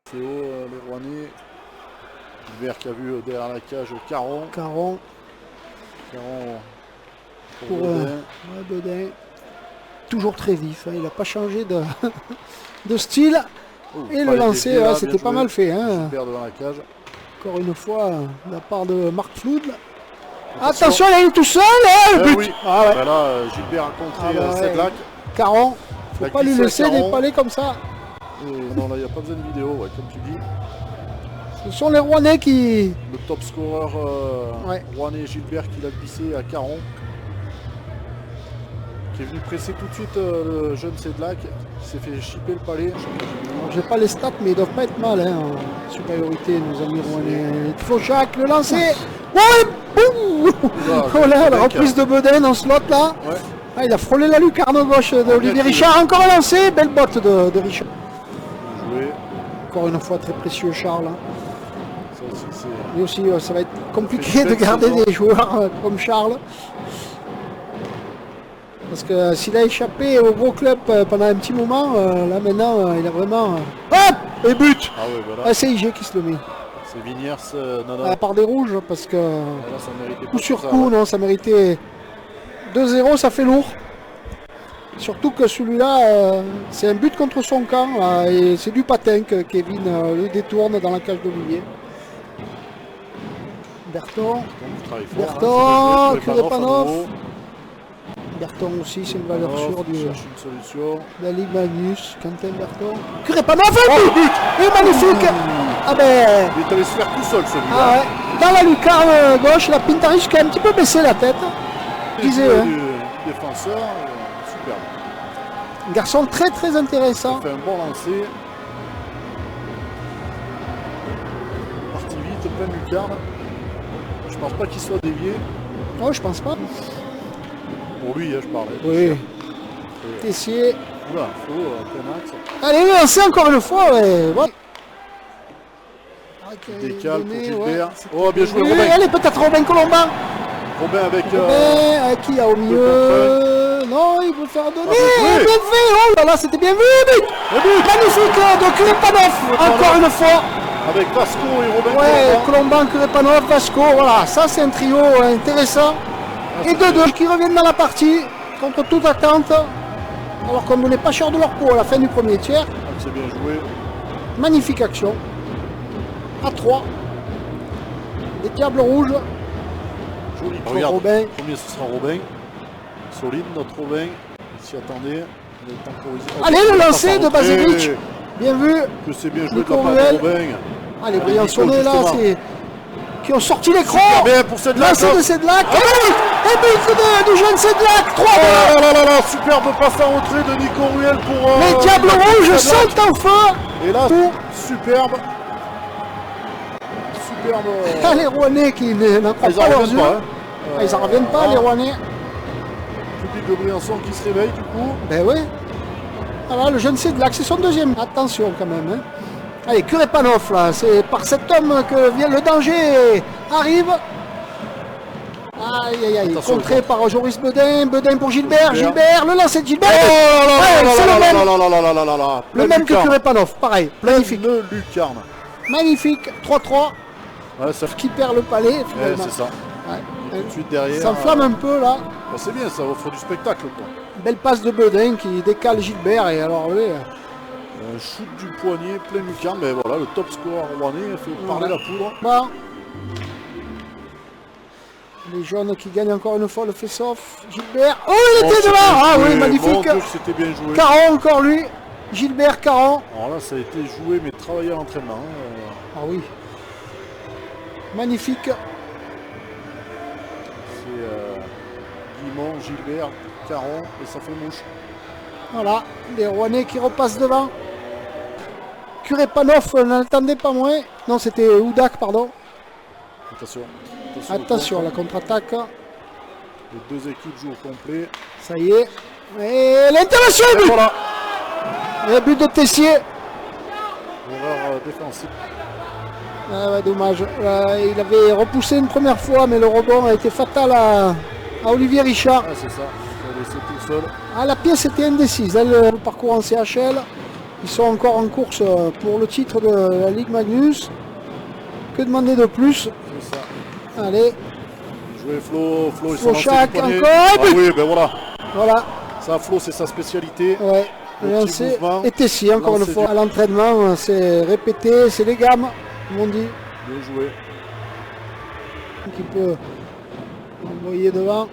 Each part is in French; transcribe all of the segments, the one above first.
C'est haut, les Rouennais. Gilbert qui a vu derrière la cage Caron. Caron. Pour Bedin. Toujours très vif, hein. Il n'a pas changé de style. Et le lancer, c'était pas mal fait. Hein. Gilbert devant la cage. Encore une fois, de la part de Marc Floud. Attention, il est tout seul. Le but. Oui. Ah, ouais. Là, Gilbert a contré Sedlak. Caron, il ne faut pas lui laisser dépaler comme ça. Non, là, il n'y a pas besoin de vidéo, comme tu dis. Ce sont les Rouennais qui... Le top scorer Rouennais Gilbert qui l'a glissé à Caron. Qui est venu presser tout de suite le jeune Sedlak. Qui s'est fait chipper le palais. J'ai pas les stats, mais ils doivent pas être mal en supériorité, nos amis Rouennais. Fauchac, le lancer. Ouais, boum. Voilà, la reprise de Bedin dans ce lot là. Ouais. Ah, il a frôlé la lucarne gauche d'Olivier Richard. Encore un lancé. Belle botte de Richard. Joué. Encore une fois, très précieux Charles. Lui aussi, ça va être compliqué de garder des joueurs comme Charles. Parce que s'il a échappé au gros club pendant un petit moment, là maintenant, il a vraiment... Hop. Et but. Ah oui, voilà. C'est IG qui se le met. C'est Vigniers, à part des rouges, parce que... Là, ça méritait coup sur coup, non, ça méritait... 2-0, ça fait lourd. Surtout que celui-là, c'est un but contre son camp. Et c'est du patin que Kevin le détourne dans la cage d'Olivier. Berton, Kurepanov. Berton aussi, c'est une valeur sûre du... Dali Magnus, Quentin Berton. Kurepanov, un but. Et magnifique. Ah ben... Il est allé se faire tout seul celui-là. Ah ouais. Dans la lucarne gauche, la Pintarich qui a un petit peu baissé la tête. Disait, défenseur, superbe. Un garçon très très intéressant. Il fait un bon lancer. Parti vite, plein lucarne. Je pense pas qu'il soit dévié. Oh, je pense pas. Pour lui, je parlais. Oui. Tessier. Oula, faux, plein axe. Allez, lancer encore une fois. Ouais. Décale pour Gilbert. Oh, bien joué, Robin. Allez, peut-être Robin Colomban. Robin avec... qui a au milieu. Non, il veut faire donner. Bien fait. Oh là là, c'était bien vu. Magnifique de Kurepanov. Encore une fois. Avec Vasco et Robin Colomban, Kurepanov, Vasco. Voilà, ça c'est un trio intéressant. Et 2-2 qui reviennent dans la partie contre toute attente. Alors qu'on ne donnait pas cher de leur peau à la fin du premier tiers. C'est bien joué. Magnifique action. À 3. Les Diables Rouges. Joli. Regarde, Robin. Premier ce sera Robin. Solide notre Robin. Il s'y attendait. Allez, le lancer de Bazevic. Bien vu. Que c'est bien joué de la part de Robin. Allez, Briançonnais là, c'est... qui ont sorti l'écran. Bien pour Sedlak. Lancer de Sedlak. Et but du jeune Sedlak. 3. Superbe passe en retrait de Nico Ruel pour... les Diables Rouges sont en feu. Et là, superbe. Les Rouennais qui n'en croient pas leurs yeux. Ils n'en reviennent pas, les Rouennais. Public de Briançon qui se réveille du coup. Ben oui. Voilà, le jeune Sedlak, c'est son deuxième. Attention quand même. Hein. Allez, Kurepanov là, c'est par cet homme que vient le danger arrive. Aïe aïe aïe, contré par Joris Bedin. Bedin pour Gilbert. Gilbert, le lancer de Gilbert. C'est le même que Kurepanov, pareil. Magnifique. Le lucarne. Magnifique, 3-3. Ouais, ça... qui perd le palais finalement. C'est ça. Ouais. Tout de suite derrière. Ça enflamme un peu là. Bah, c'est bien, ça offre du spectacle quoi. Belle passe de Bedin qui décale Gilbert et alors lui. Shoot du poignet, plein lucarne, mais voilà, le top scorer rouennais fait parler la poudre. Bon. Les jaunes qui gagnent encore une fois le face-off. Gilbert. Oh, il était devant. Ah oui, magnifique. C'était bien joué. Caron encore lui. Gilbert, Caron. Alors là, ça a été joué, mais travaillé à l'entraînement. Ah oui. Magnifique. C'est Guimond, Gilbert, Caron, et ça fait mouche. Voilà, les Rouennais qui repassent devant. Kurepanov n'attendait pas moins. Non, c'était Oudak, pardon. Attention, la contre-attaque. Les deux équipes jouent au complet. Ça y est. Et l'intervention est but. Voilà. Et but de Tessier. Erreur défensive. Ah ouais, dommage. Il avait repoussé une première fois, mais le rebond a été fatal à Olivier Richard. Ah, c'est ça. Il a laissé tout seul. Ah, la pièce était indécise. Le parcours en CHL. Ils sont encore en course pour le titre de la Ligue Magnus. Que demander de plus? C'est ça. Allez. Jouer Flo, Flo et son Flochac lancer du poignet. encore. Ah oui, ben voilà. Voilà. Ça, Flo, c'est sa spécialité. Ouais. Le petit Lancé. mouvement. Et Tessie, encore une Lancer fois. du- À l'entraînement, c'est répété, c'est les gammes, comme on dit. Bien joué. Qui peut envoyer devant.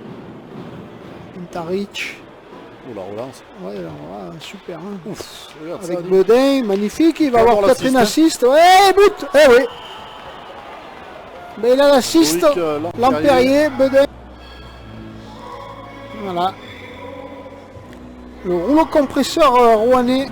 Intaric. Oh, la relance. Ouais, alors, voilà, super. Hein. Ouf, regarde ça. Avec Bedin, magnifique. Il va Il va avoir avoir peut-être une l'assist, assist. Ouais, but. Eh oui. Mais il a l'assist. Loïc, Lampérier, Bedin. Voilà. Le rouleau compresseur rouennais